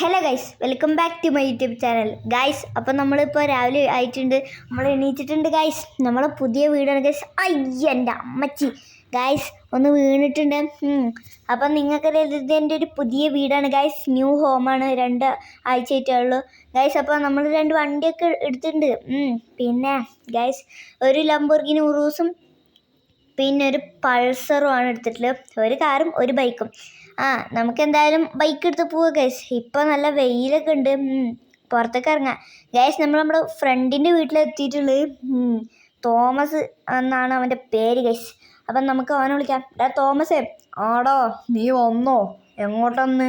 Hello guys, welcome back to my YouTube channel guys. അപ്പം നമ്മളിപ്പോൾ രാവിലെ ആയിട്ടുണ്ട്, നമ്മൾ എണീറ്റിട്ടുണ്ട് ഗൈസ്. നമ്മളെ പുതിയ വീടാണ് ഗൈസ്. എൻ്റെ അമ്മച്ചി ഗൈസ് ഒന്ന് വീണിട്ടുണ്ട്. അപ്പം നിങ്ങൾക്കറിയാം ഇത് എൻ്റെ ഒരു പുതിയ വീടാണ് ഗൈസ്, ന്യൂ ഹോമാണ്. 2 ആഴ്ചയായിട്ടേ ഉള്ളൂ ഗൈസ്. അപ്പോൾ നമ്മൾ 2 വണ്ടിയൊക്കെ എടുത്തിട്ടുണ്ട്. പിന്നെ ഗൈസ് ഒരു ലംബോർഗിനി ഉറൂസും പിന്നെ ഒരു പൾസറും ആണ് എടുത്തിട്ടുള്ളത്. ഒരു കാറും ഒരു ബൈക്കും. നമുക്ക് എന്തായാലും ബൈക്ക് എടുത്ത് പോവുക ഗൈസ്. ഇപ്പോൾ നല്ല വെയിലൊക്കെ ഉണ്ട്, പുറത്തേക്ക് ഇറങ്ങാം ഗൈസ്. നമ്മുടെ ഫ്രണ്ടിൻ്റെ വീട്ടിലെത്തിയിട്ടുള്ളത്. തോമസ് എന്നാണ് അവൻ്റെ പേര് ഗൈസ്. അപ്പം നമുക്ക് അവനെ വിളിക്കാം. തോമസേ, ആടോ നീ വന്നോ? എങ്ങോട്ടന്ന്?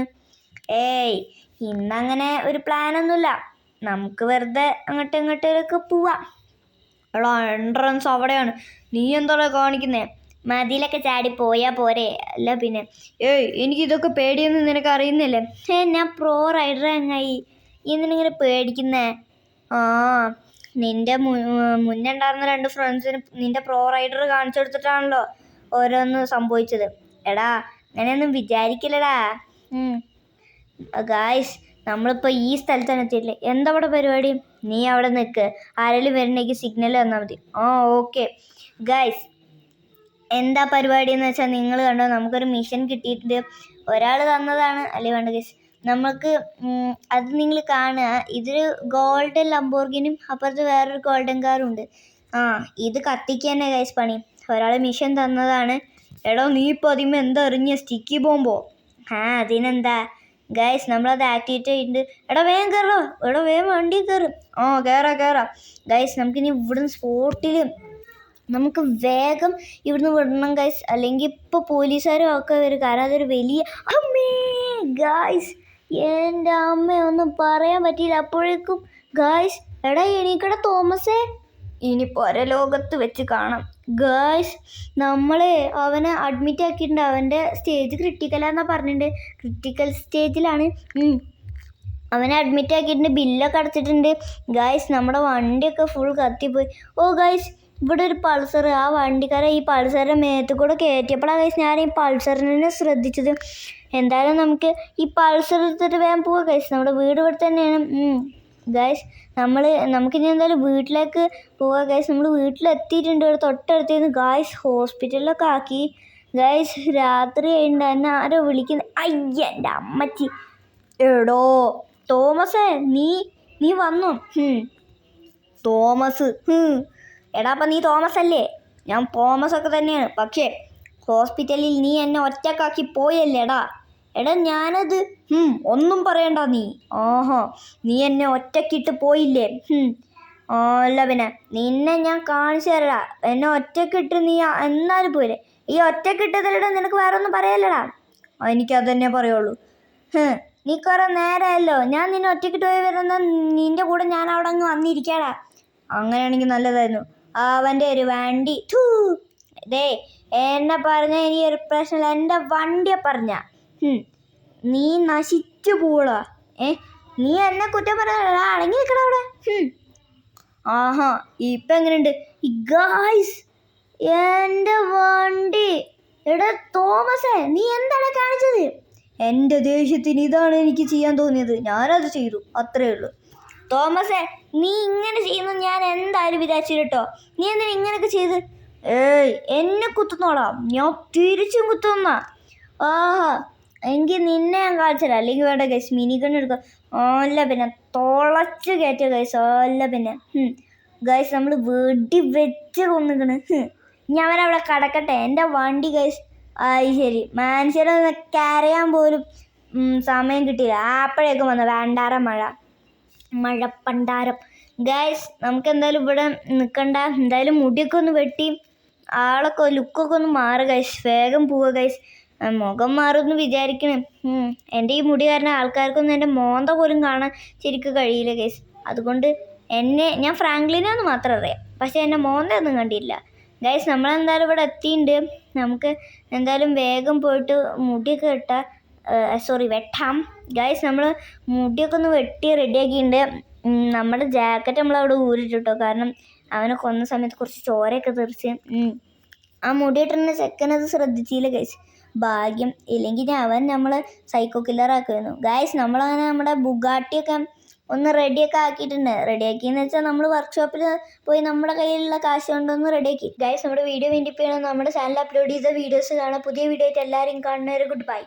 ഇന്നങ്ങനെ ഒരു പ്ലാനൊന്നുമില്ല, നമുക്ക് വെറുതെ ഇങ്ങോട്ടേലൊക്കെ പോവാം. എടാ എൻട്രൻസ് അവിടെയാണ്, നീ എന്താ കാണിക്കുന്നേ? മതിലൊക്കെ ചാടി പോയാൽ പോരെ. അല്ല പിന്നെ എനിക്കിതൊക്കെ പേടിയൊന്നും നിനക്ക് അറിയുന്നില്ലേ? ഞാൻ പ്രോ റൈഡർ അങ്ങായി, എന്തിനിങ്ങനെ പേടിക്കുന്നേ? നിൻ്റെ മുന്നേ ഉണ്ടായിരുന്ന 2 ഫ്രണ്ട്സിന് നിൻ്റെ പ്രോ റൈഡർ കാണിച്ചു കൊടുത്തിട്ടാണല്ലോ ഓരോന്ന് സംഭവിച്ചത്. എടാ അങ്ങനെയൊന്നും വിചാരിക്കില്ലടാ. ഗായ്സ് നമ്മളിപ്പോൾ ഈ സ്ഥലത്താണ് എത്തിയിട്ടില്ലേ. എന്താ അവിടെ പരിപാടി? നീ അവിടെ നിൽക്ക്, ആരെങ്കിലും വരണമെങ്കിൽ സിഗ്നൽ തന്നാൽ മതി. ഓക്കെ ഗായ്സ്, എന്താ പരിപാടി എന്ന് വെച്ചാൽ നിങ്ങൾ കണ്ടോ, നമുക്കൊരു മിഷൻ കിട്ടിയിട്ടുണ്ട്. ഒരാൾ തന്നതാണ്, അല്ലേ വേണ്ട ഗൈസ്. നമുക്ക് അത് നിങ്ങൾ കാണുക. ഇതൊരു ഗോൾഡൻ ലംബോർഗിനും അപ്പുറത്ത് വേറൊരു ഗോൾഡൻ കാറും ഉണ്ട്. ഇത് കത്തിക്കുക തന്നെ ഗൈസ് പണി. ഒരാൾ മിഷൻ തന്നതാണ്. എടോ നീ ഇപ്പോൾ അതിന്മേ എന്താ എറിഞ്ഞ? സ്റ്റിക്കി ബോംബോ? അതിനെന്താ ഗൈസ്, നമ്മളത് ആക്ടിവേറ്റ് ചെയ്തിട്ടുണ്ട്. എടാ വേഗം കയറോ, എടാ വേഗം വണ്ടി കയറും. കയറാം ഗൈസ്. നമുക്കിനി ഇവിടുന്ന് സ്പോട്ടിൽ നമുക്ക് വേഗം ഇവിടുന്ന് വിടണം ഗൈസ്, അല്ലെങ്കിൽ ഇപ്പോൾ പോലീസുകാരും ഒക്കെ വരും. കാരണം അതൊരു വലിയ അമ്മേ ഗായ്സ്, എൻ്റെ അമ്മ ഒന്നും പറയാൻ പറ്റിയില്ല അപ്പോഴേക്കും ഗായ്സ്. എടാ എണീക്കട തോമസേ, ഇനി പരലോകത്ത് വെച്ച് കാണാം ഗായ്സ്. നമ്മൾ അവനെ അഡ്മിറ്റ് ആക്കിയിട്ടുണ്ട്. അവൻ്റെ സ്റ്റേജ് ക്രിട്ടിക്കലാന്നാണ് പറഞ്ഞിട്ടുണ്ട്. ക്രിട്ടിക്കൽ സ്റ്റേജിലാണ്. അവനെ അഡ്മിറ്റ് ആക്കിയിട്ടുണ്ട്, ബില്ലൊക്കെ അടച്ചിട്ടുണ്ട് ഗായ്സ്. നമ്മുടെ വണ്ടിയൊക്കെ ഫുൾ കത്തിപ്പോയി. ഗായ്സ് ഇവിടെ ഒരു പൾസർ, ആ വണ്ടിക്കാരെ ഈ പൾസറിൻ്റെ മേത്ത് കൂടെ കയറ്റിയപ്പോഴാണ് ഗൈസ് ഞാൻ ഈ പൾസറിനെ ശ്രദ്ധിച്ചത്. എന്തായാലും നമുക്ക് ഈ പൾസർ എടുത്തിട്ട് വേഗം പോവാം ഗൈസ്. നമ്മുടെ വീട് ഇവിടെ തന്നെയാണ് ഗൈസ്. നമുക്കിനി എന്തായാലും വീട്ടിലേക്ക് പോവാം ഗൈസ്. നമ്മൾ വീട്ടിലെത്തിയിട്ടുണ്ട്, ഇവിടെ തൊട്ടടുത്തിരുന്ന് ഗൈസ്. ഹോസ്പിറ്റലിലൊക്കെ ആക്കി ഗൈസ്. രാത്രി ആയിട്ടുണ്ട്, എന്നെ ആരോ വിളിക്കുന്നത്. എൻ്റെ അമ്മച്ചി. എടോ തോമസേ, നീ വന്നു? തോമസ്? എടാ അപ്പം നീ തോമസ് അല്ലേ? ഞാൻ തോമസ് ഒക്കെ തന്നെയാണ്. പക്ഷേ ഹോസ്പിറ്റലിൽ നീ എന്നെ ഒറ്റക്കാക്കി പോയല്ലേടാ. എടാ ഞാനത് ഒന്നും പറയണ്ട നീ. നീ എന്നെ ഒറ്റക്കിട്ട് പോയില്ലേ? അല്ല പിന്നെ നിന്നെ ഞാൻ കാണിച്ചു തരടാ. എന്നെ ഒറ്റക്കിട്ട് നീ എന്നാലും പോയില്ലേ? ഈ ഒറ്റക്കിട്ടതല്ലടാ, നിനക്ക് വേറെ ഒന്നും പറയല്ലടാ. എനിക്കത് തന്നെ പറയുള്ളൂ. നീ കുറേ നേരമല്ലോ ഞാൻ നിന്നെ ഒറ്റക്കിട്ട് പോയി വരുന്ന, നിൻ്റെ കൂടെ ഞാൻ അവിടെ അങ്ങ് വന്നിരിക്കാടാ. അങ്ങനെയാണെങ്കിൽ നല്ലതായിരുന്നു. അവൻ്റെ ഒരു വണ്ടി എന്നെ പറഞ്ഞ ഇനി ഒരു പ്രശ്നമില്ല. എൻ്റെ വണ്ടിയെ പറഞ്ഞ നീ നശിച്ചു പോടാ. നീ എന്നെ കുറ്റം പറയാ, അടങ്ങി നിൽക്കണ അവിടെ. ഇപ്പം എങ്ങനെയുണ്ട് ഗായ്സ് എൻ്റെ വണ്ടി? എടാ തോമസേ, നീ എന്താണ് കാണിച്ചത്? എൻ്റെ ദേഷ്യത്തിന് ഇതാണ് എനിക്ക് ചെയ്യാൻ തോന്നിയത്, ഞാനത് ചെയ്തു, അത്രേ ഉള്ളൂ. തോമസേ, നീ ഇങ്ങനെ ചെയ്യുന്നു ഞാൻ എന്തായാലും വിചാരിച്ചില്ല കേട്ടോ. നീ എന്തിനാ ഇങ്ങനെയൊക്കെ ചെയ്ത്? എന്നെ കുത്തുന്നോളാം, ഞാൻ തിരിച്ചും കുത്തുന്ന. എങ്കിൽ നിന്നെ ഞാൻ കാണിച്ചല്ല. അല്ലെങ്കിൽ വേണ്ട ഗൈസ്, മിനി ഗൺ എടുക്കാം. അല്ല പിന്നെ തുളച്ച് കയറ്റുക ഗൈസ്. അല്ല പിന്നെ ഗൈസ് നമ്മൾ വെടി വെച്ച് കൊന്നിക്കണ്. ഞാൻ അവനവിടെ കിടക്കട്ടെ, എൻ്റെ വണ്ടി ഗൈസ്. ശരി, മനുഷ്യരൊന്ന് കരയാൻ പോലും സമയം കിട്ടിയില്ല. അപ്പോഴേക്കും വന്നു വേണ്ടാറ മഴപ്പണ്ടാരം ഗൈസ്. നമുക്ക് എന്തായാലും ഇവിടെ നിൽക്കണ്ട. എന്തായാലും മുടിയൊക്കെ ഒന്ന് വെട്ടി ആളൊക്കെ ലുക്കൊക്കെ ഒന്ന് മാറുക ഗൈസ്. വേഗം പോവുക ഗൈസ്. മുഖം മാറുമെന്ന് വിചാരിക്കണേ. എൻ്റെ ഈ മുടി കാരണം ആൾക്കാർക്കൊന്നും എൻ്റെ മോന്ത പോലും കാണാൻ ശരിക്കും കഴിയില്ല ഗൈസ്. അതുകൊണ്ട് ഞാൻ ഫ്രാങ്ക്ലിനാന്ന് മാത്രം അറിയാം, പക്ഷേ എൻ്റെ മോന്ത ഒന്നും കണ്ടില്ല ഗൈസ്. നമ്മളെന്തായാലും ഇവിടെ എത്തിയിട്ടുണ്ട്. നമുക്ക് എന്തായാലും വേഗം പോയിട്ട് മുടിയൊക്കെ വെട്ടാം ഗൈസ്. നമ്മൾ മുടിയൊക്കെ ഒന്ന് വെട്ടി റെഡിയാക്കിയിട്ടുണ്ട്. നമ്മുടെ ജാക്കറ്റ് നമ്മളവിടെ ഊരിട്ടോ, കാരണം അവനെ കൊന്ന സമയത്ത് കുറച്ച് ചോരയൊക്കെ തെറിച്ച്. ആ മുടി ഇട്ടുന്ന ചെക്കനത് ശ്രദ്ധിച്ചില്ല ഗൈസ്. ഭാഗ്യം, ഇല്ലെങ്കിൽ അവൻ നമ്മൾ സൈക്കോ കില്ലറാക്കുമായിരുന്നു. ഗായ്സ് നമ്മളങ്ങനെ നമ്മുടെ ബുഗാട്ടിയൊക്കെ ഒന്ന് റെഡിയൊക്കെ ആക്കിയിട്ടുണ്ട്. റെഡിയാക്കിയെന്ന് വെച്ചാൽ നമ്മൾ വർക്ക്ഷോപ്പിൽ പോയി നമ്മുടെ കയ്യിലുള്ള കാശ് കൊണ്ടൊന്ന് റെഡിയാക്കി. ഗായ്സ് നമ്മുടെ വീഡിയോ വേണ്ടി ചെയ്യണം. നമ്മുടെ ചാനൽ അപ്ലോഡ് ചെയ്ത വീഡിയോസ് കാണാം. പുതിയ വീഡിയോ ആയിട്ട് എല്ലാവരും കാണുന്നവരെ ഗുഡ് ബൈ.